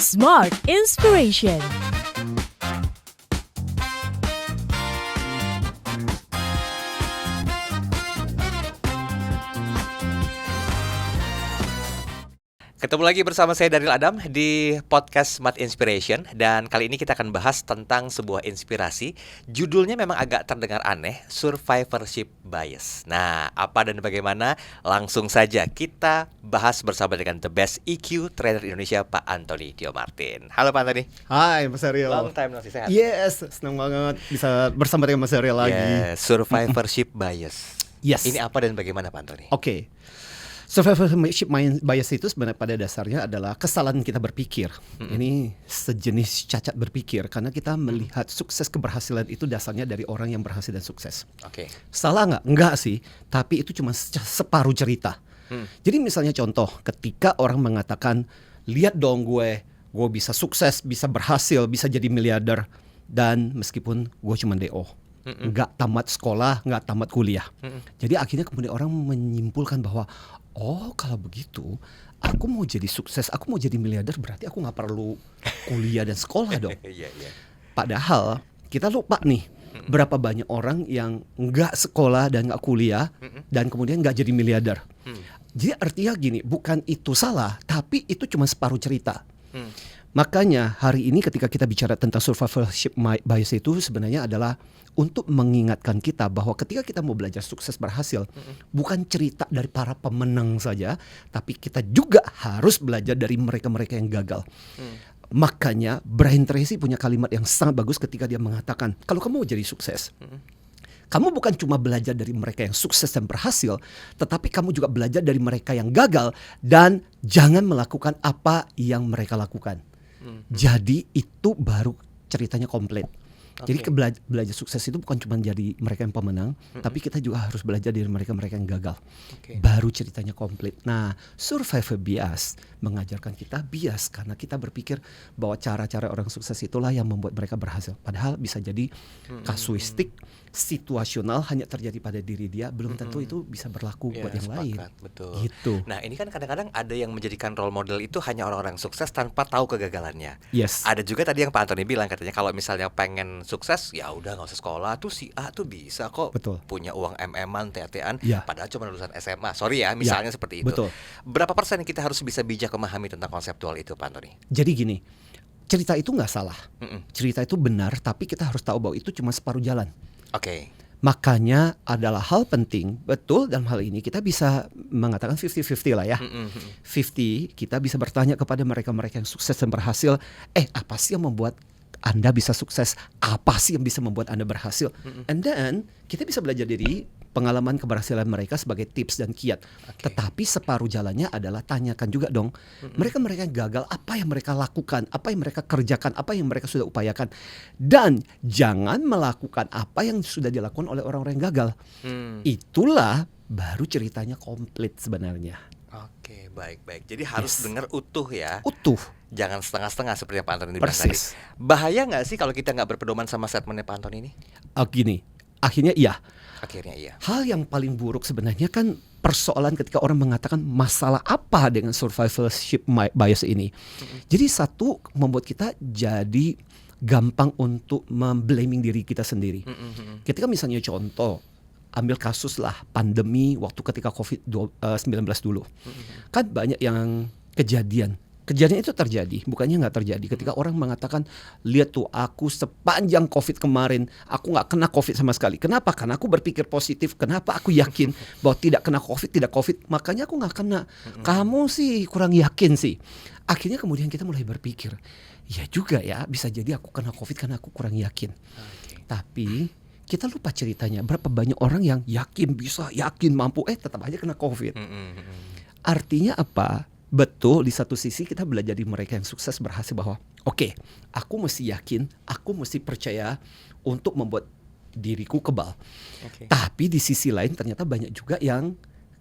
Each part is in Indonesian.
Smart Inspiration. Ketemu lagi bersama saya Daniel Adam di podcast Smart Inspiration. Dan kali ini kita akan bahas tentang sebuah inspirasi. Judulnya memang agak terdengar aneh, Survivorship Bias. Nah, apa dan bagaimana? Langsung saja kita bahas bersama dengan The Best EQ Trainer Indonesia, Pak Antony Tio Martin. Halo Pak Antony. Hai Mas Ariel. Long time no see, sehat? Yes, senang banget bisa bersama dengan Mas Ariel lagi. Yes, Survivorship Bias. Yes. Ini apa dan bagaimana Pak Antony? Oke. Survivorship bias itu sebenarnya pada dasarnya adalah kesalahan kita berpikir. Ini sejenis cacat berpikir karena kita melihat sukses keberhasilan itu dasarnya dari orang yang berhasil dan sukses. Oke. Salah nggak? Enggak sih. Tapi itu cuma separuh cerita. Jadi misalnya contoh, ketika orang mengatakan, lihat dong gue bisa sukses, bisa berhasil, bisa jadi miliarder, dan meskipun gue cuma DO. Nggak tamat sekolah, nggak tamat kuliah. Jadi akhirnya kemudian orang menyimpulkan bahwa oh kalau begitu aku mau jadi sukses, aku mau jadi miliarder, berarti aku nggak perlu kuliah dan sekolah dong. Padahal kita lupa nih berapa banyak orang yang nggak sekolah dan nggak kuliah dan kemudian nggak jadi miliarder. Jadi artinya gini, bukan itu salah, tapi itu cuma separuh cerita. Makanya hari ini ketika kita bicara tentang survivorship bias itu sebenarnya adalah untuk mengingatkan kita bahwa ketika kita mau belajar sukses berhasil, bukan cerita dari para pemenang saja, tapi kita juga harus belajar dari mereka-mereka yang gagal. Makanya Brian Tracy punya kalimat yang sangat bagus ketika dia mengatakan, kalau kamu mau jadi sukses, kamu bukan cuma belajar dari mereka yang sukses dan berhasil, tetapi kamu juga belajar dari mereka yang gagal dan jangan melakukan apa yang mereka lakukan. Jadi itu baru ceritanya komplit. Jadi belajar sukses itu bukan cuma jadi mereka yang pemenang, tapi kita juga harus belajar dari mereka-mereka yang gagal. Baru ceritanya komplit. Nah, survivor bias mengajarkan kita bias karena kita berpikir bahwa cara-cara orang sukses itulah yang membuat mereka berhasil. Padahal bisa jadi kasuistik, situasional, hanya terjadi pada diri dia, belum tentu itu bisa berlaku buat yang lain. Betul. Gitu. Nah, ini kan kadang-kadang ada yang menjadikan role model itu hanya orang-orang sukses tanpa tahu kegagalannya. Yes. Ada juga tadi yang Pak Antony bilang, katanya kalau misalnya pengen sukses, ya udah nggak usah sekolah, tuh si A tuh bisa kok. Betul. Punya uang MM-an, TAT-an, Ya. padahal cuma lulusan SMA. Sorry ya, misalnya seperti itu. Betul. Berapa persen kita harus bisa bijak memahami tentang konseptual itu, Pak Antony? Jadi gini, cerita itu nggak salah. Cerita itu benar, tapi kita harus tahu bahwa itu cuma separuh jalan. Oke. Makanya adalah hal penting, betul dalam hal ini kita bisa mengatakan 50-50 lah ya. 50, kita bisa bertanya kepada mereka-mereka yang sukses dan berhasil, apa sih yang membuat Anda bisa sukses? Apa sih yang bisa membuat Anda berhasil? And then kita bisa belajar dari pengalaman keberhasilan mereka sebagai tips dan kiat. Tetapi separuh jalannya adalah tanyakan juga dong, mereka-mereka yang gagal, apa yang mereka lakukan, apa yang mereka kerjakan, apa yang mereka sudah upayakan. Dan jangan melakukan apa yang sudah dilakukan oleh orang-orang yang gagal. Itulah baru ceritanya komplit sebenarnya. Oke, baik-baik. Jadi harus dengar utuh ya. Utuh. Jangan setengah-setengah seperti yang Pak Antony bilang tadi. Persis. Bahaya nggak sih kalau kita nggak berpedoman sama statementnya Pak Antony ini? Gini, akhirnya iya. Akhirnya iya. Hal yang paling buruk sebenarnya kan persoalan ketika orang mengatakan masalah apa dengan survivorship bias ini. Jadi satu, membuat kita jadi gampang untuk memblaming diri kita sendiri. Ketika misalnya contoh, ambil kasus lah pandemi waktu ketika COVID-19 dulu. Kan banyak yang kejadian itu terjadi, bukannya nggak terjadi. Ketika orang mengatakan, lihat tuh aku sepanjang COVID kemarin, aku nggak kena COVID sama sekali. Kenapa? Karena aku berpikir positif. Kenapa? Aku yakin bahwa tidak kena COVID, makanya aku nggak kena. Kamu sih kurang yakin sih. Akhirnya kemudian kita mulai berpikir, ya juga ya, bisa jadi aku kena COVID karena aku kurang yakin. Tapi kita lupa ceritanya, berapa banyak orang yang yakin bisa, yakin mampu, tetap aja kena COVID. Artinya apa? Betul, di satu sisi kita belajar dari mereka yang sukses berhasil bahwa oke, aku mesti yakin, aku mesti percaya untuk membuat diriku kebal. Tapi di sisi lain ternyata banyak juga yang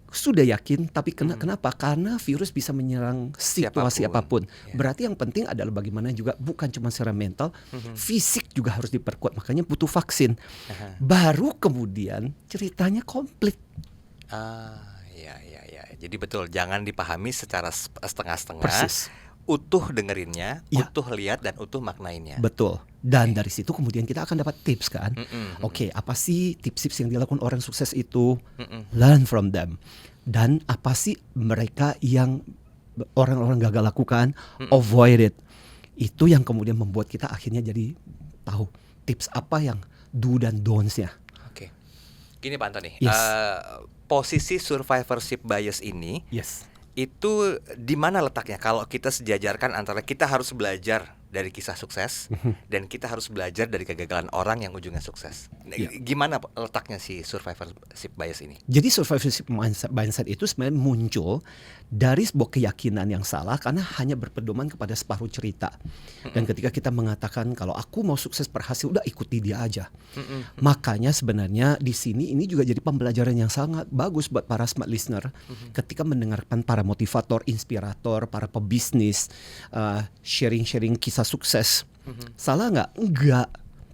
sudah yakin tapi kenapa? Karena virus bisa menyerang situasi apapun. Berarti yang penting adalah bagaimana juga bukan cuma secara mental, fisik juga harus diperkuat. Makanya butuh vaksin. Baru kemudian ceritanya komplit. Jadi betul, jangan dipahami secara setengah-setengah. Persis. utuh dengerinnya, Ya. utuh lihat dan utuh maknainnya. Betul. Dan dari situ kemudian kita akan dapat tips kan. Mm-mm. Oke, apa sih tips-tips yang dilakukan orang sukses itu? Mm-mm. Learn from them. Dan apa sih mereka yang orang-orang gagal lakukan? Avoid it. Itu yang kemudian membuat kita akhirnya jadi tahu tips apa yang do dan don'ts-nya. Oke. Gini Pak Antoni, Yes. posisi survivorship bias ini Yes. itu di mana letaknya kalau kita sejajarkan antara kita harus belajar dari kisah sukses dan kita harus belajar dari kegagalan orang yang ujungnya sukses. Nah, Ya. Gimana letaknya si survivorship bias ini? Jadi survivorship mindset itu sebenarnya muncul dari sebuah keyakinan yang salah karena hanya berpedoman kepada separuh cerita. Dan ketika kita mengatakan kalau aku mau sukses berhasil, udah ikuti dia aja. Makanya sebenarnya di sini ini juga jadi pembelajaran yang sangat bagus buat para smart listener ketika mendengarkan para motivator, inspirator, para pebisnis sharing-sharing kisah sukses. Salah nggak? Enggak.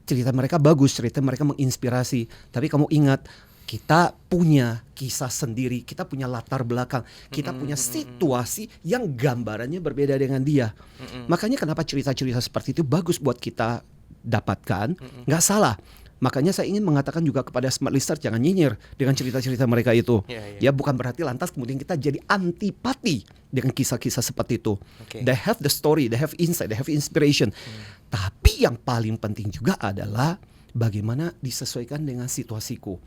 Cerita mereka bagus, cerita mereka menginspirasi. Tapi kamu ingat, kita punya kisah sendiri, kita punya latar belakang, kita punya situasi yang gambarannya berbeda dengan dia. Makanya kenapa cerita-cerita seperti itu bagus buat kita dapatkan, nggak salah. Makanya saya ingin mengatakan juga kepada smart listener, jangan nyinyir dengan cerita-cerita mereka itu. Ya, bukan berarti lantas kemudian kita jadi antipati dengan kisah-kisah seperti itu. Oke. They have the story, they have insight, they have inspiration. Tapi yang paling penting juga adalah bagaimana disesuaikan dengan situasiku.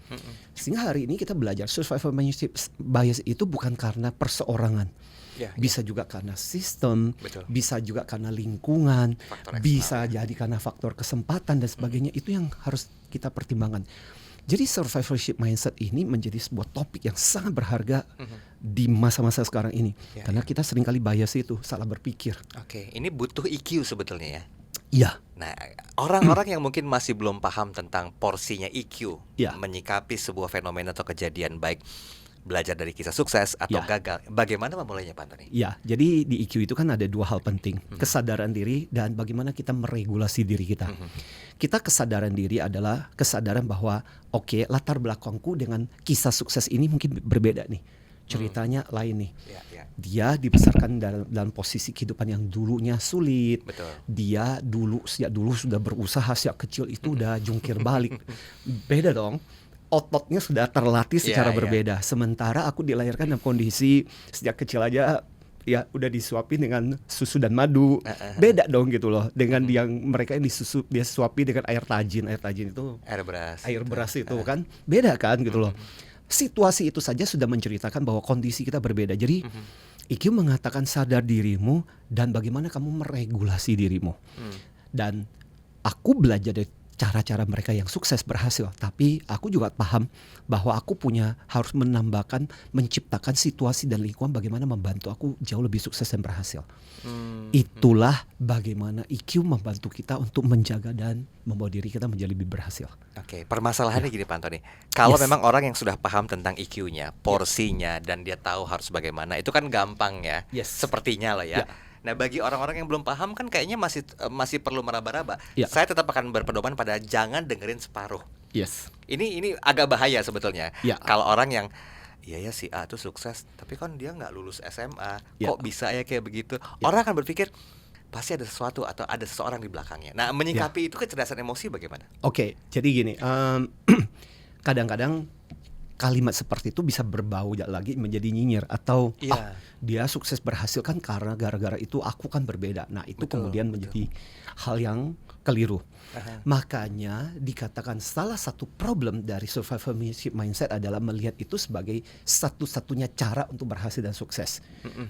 Sehingga hari ini kita belajar survivorship bias itu bukan karena perseorangan. Ya, Bisa juga karena sistem, Betul. bisa juga karena lingkungan, Faktor eksternal. bisa jadi karena faktor kesempatan dan sebagainya. Itu yang harus kita pertimbangkan. Jadi survivorship mindset ini menjadi sebuah topik yang sangat berharga di masa-masa sekarang ini. Ya, Karena kita seringkali bias itu, salah berpikir. Oke, ini butuh EQ sebetulnya ya. Iya, Nah, orang-orang yang mungkin masih belum paham tentang porsinya EQ Ya. menyikapi sebuah fenomena atau kejadian, baik belajar dari kisah sukses atau Ya. gagal, bagaimana memulainya Pak Antoni? ya. Jadi di EQ itu kan ada dua hal penting, kesadaran diri dan bagaimana kita meregulasi diri kita. Kita kesadaran diri adalah kesadaran bahwa oke, latar belakangku dengan kisah sukses ini mungkin berbeda nih. Ceritanya lain nih. Ya, ya. Dia dibesarkan dalam posisi kehidupan yang dulunya sulit. Betul. Dia sejak dulu sudah berusaha, sejak kecil itu udah jungkir balik. Beda dong. Ototnya sudah terlatih secara Iya, iya. berbeda. Sementara aku dilahirkan dalam kondisi sejak kecil aja ya udah disuapin dengan susu dan madu. Beda dong gitu loh dengan yang mereka yang dia suapi dengan air tajin. Air tajin itu Air beras. itu kan beda kan gitu loh. Situasi itu saja sudah menceritakan bahwa kondisi kita berbeda. Jadi IQ mengatakan sadar dirimu dan bagaimana kamu meregulasi dirimu. Dan aku belajar dari cara-cara mereka yang sukses berhasil, tapi aku juga paham bahwa aku harus menambahkan, menciptakan situasi dan lingkungan bagaimana membantu aku jauh lebih sukses dan berhasil. Itulah bagaimana IQ membantu kita untuk menjaga dan membawa diri kita menjadi lebih berhasil. Oke, permasalahannya gini Pak Antoni. Kalau Yes. memang orang yang sudah paham tentang EQ-nya, porsinya, dan dia tahu harus bagaimana, itu kan gampang ya. Yes. Sepertinya lah ya. Ya. Nah, bagi orang-orang yang belum paham kan kayaknya masih perlu meraba-raba. Ya. Saya tetap akan berpedoman pada jangan dengerin separuh. Yes. Ini agak bahaya sebetulnya. Ya. Kalau orang yang iya ya si A tuh sukses, tapi kan dia nggak lulus SMA, Ya. kok bisa ya kayak begitu? Ya. Orang akan berpikir pasti ada sesuatu atau ada seseorang di belakangnya. Nah, menyikapi itu kecerdasan emosi bagaimana? Oke, jadi gini, kadang-kadang kalimat seperti itu bisa berbau lagi menjadi nyinyir atau Iya. dia sukses berhasil kan karena gara-gara itu aku kan berbeda. Nah itu Betul, kemudian betul. menjadi hal yang keliru. Aha. Makanya dikatakan salah satu problem dari survivorship mindset adalah melihat itu sebagai satu-satunya cara untuk berhasil dan sukses.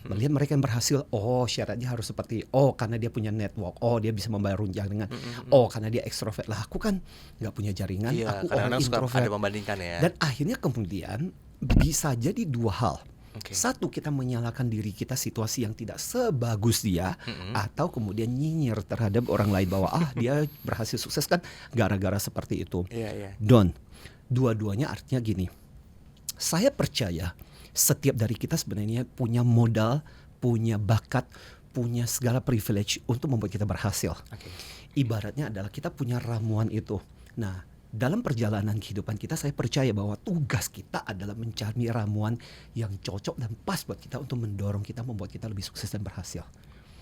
Melihat mereka yang berhasil, oh syaratnya harus seperti, oh karena dia punya network, oh dia bisa membayar runjangan, oh karena dia ekstrovert. Lah aku kan nggak punya jaringan, Iya, aku orang kadang-kadang suka introvert. ada membandingkan ya. Dan akhirnya kemudian bisa jadi dua hal. Oke. Satu, kita menyalahkan diri kita situasi yang tidak sebagus dia, atau kemudian nyinyir terhadap orang lain bahwa dia berhasil sukses kan gara-gara seperti itu. Iya, iya. Don, dua-duanya artinya gini. Saya percaya setiap dari kita sebenarnya punya modal, punya bakat, punya segala privilege untuk membuat kita berhasil. Oke. Ibaratnya adalah kita punya ramuan itu. Nah, dalam perjalanan kehidupan kita, saya percaya bahwa tugas kita adalah mencari ramuan yang cocok dan pas buat kita untuk mendorong kita, membuat kita lebih sukses dan berhasil.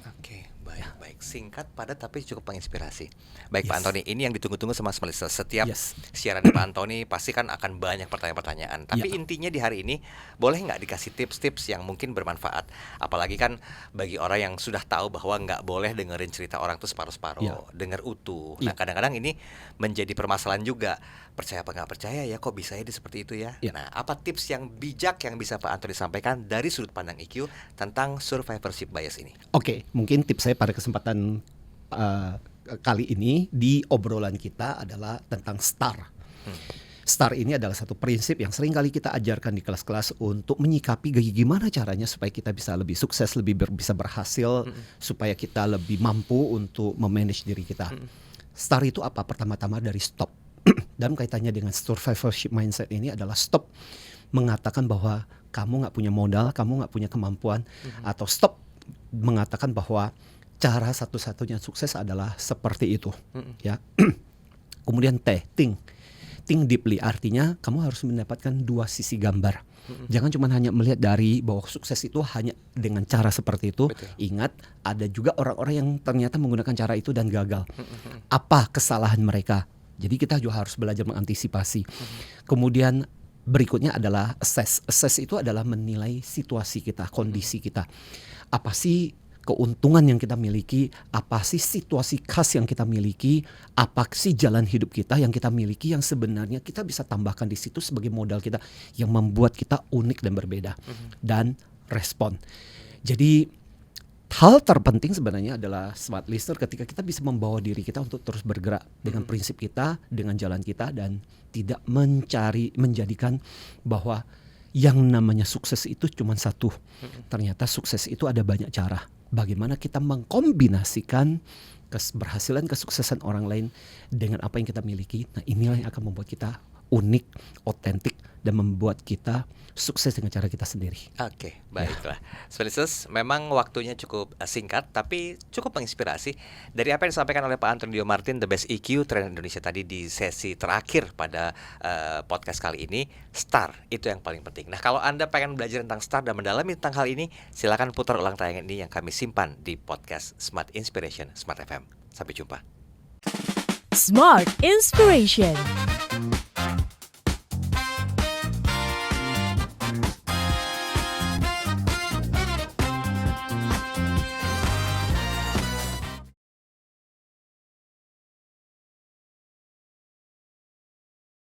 Oke, baik. Singkat, padat, tapi cukup menginspirasi. Baik, Pak Yes. Antoni, ini yang ditunggu-tunggu sama Smart Listeners. Setiap Yes. siaran Pak Antoni pasti kan akan banyak pertanyaan-pertanyaan. Tapi Ya. intinya di hari ini, boleh nggak dikasih tips-tips yang mungkin bermanfaat? Apalagi kan bagi orang yang sudah tahu bahwa nggak boleh dengerin cerita orang tuh separuh-separuh, Ya. denger utuh. Ya. Nah, kadang-kadang ini menjadi permasalahan juga. Percaya apa nggak percaya ya, kok bisa ya seperti itu ya? Ya. Nah, apa tips yang bijak yang bisa Pak Antoni sampaikan dari sudut pandang IQ tentang survivorship bias ini? Oke, mungkin tips saya pada kesempatan kali ini di obrolan kita adalah tentang STAR. STAR ini adalah satu prinsip yang sering kali kita ajarkan di kelas-kelas untuk menyikapi gimana caranya supaya kita bisa lebih sukses, bisa berhasil, supaya kita lebih mampu untuk memanage diri kita. STAR itu apa? Pertama-tama dari stop. Dan kaitannya dengan survivorship mindset ini adalah stop mengatakan bahwa kamu nggak punya modal, kamu nggak punya kemampuan, atau stop mengatakan bahwa cara satu-satunya sukses adalah seperti itu, ya. Kemudian think deeply, artinya kamu harus mendapatkan dua sisi gambar. Jangan cuma hanya melihat dari bahwa sukses itu hanya dengan cara seperti itu. Betul. Ingat, ada juga orang-orang yang ternyata menggunakan cara itu dan gagal. Apa kesalahan mereka? Jadi kita juga harus belajar mengantisipasi. Kemudian berikutnya adalah assess. Assess itu adalah menilai situasi kita, kondisi kita. Apa sih keuntungan yang kita miliki, apa sih situasi khas yang kita miliki, apa sih jalan hidup kita yang kita miliki yang sebenarnya kita bisa tambahkan di situ sebagai modal kita yang membuat kita unik dan berbeda. Dan respon. Jadi hal terpenting sebenarnya adalah smart listener ketika kita bisa membawa diri kita untuk terus bergerak dengan prinsip kita, dengan jalan kita, dan tidak menjadikan bahwa yang namanya sukses itu cuma satu. Ternyata sukses itu ada banyak cara. Bagaimana kita mengkombinasikan keberhasilan, kesuksesan orang lain dengan apa yang kita miliki. Nah, inilah yang akan membuat kita unik, otentik, dan membuat kita sukses dengan cara kita sendiri. Oke, baiklah. Spesialis, memang waktunya cukup singkat, tapi cukup menginspirasi. Dari apa yang disampaikan oleh Pak Antonio Martin, The Best EQ Trainer Indonesia tadi di sesi terakhir pada podcast kali ini, STAR itu yang paling penting. Nah, kalau Anda pengen belajar tentang STAR dan mendalami tentang hal ini, silakan putar ulang tayangan ini yang kami simpan di podcast Smart Inspiration Smart FM. Sampai jumpa. Smart Inspiration.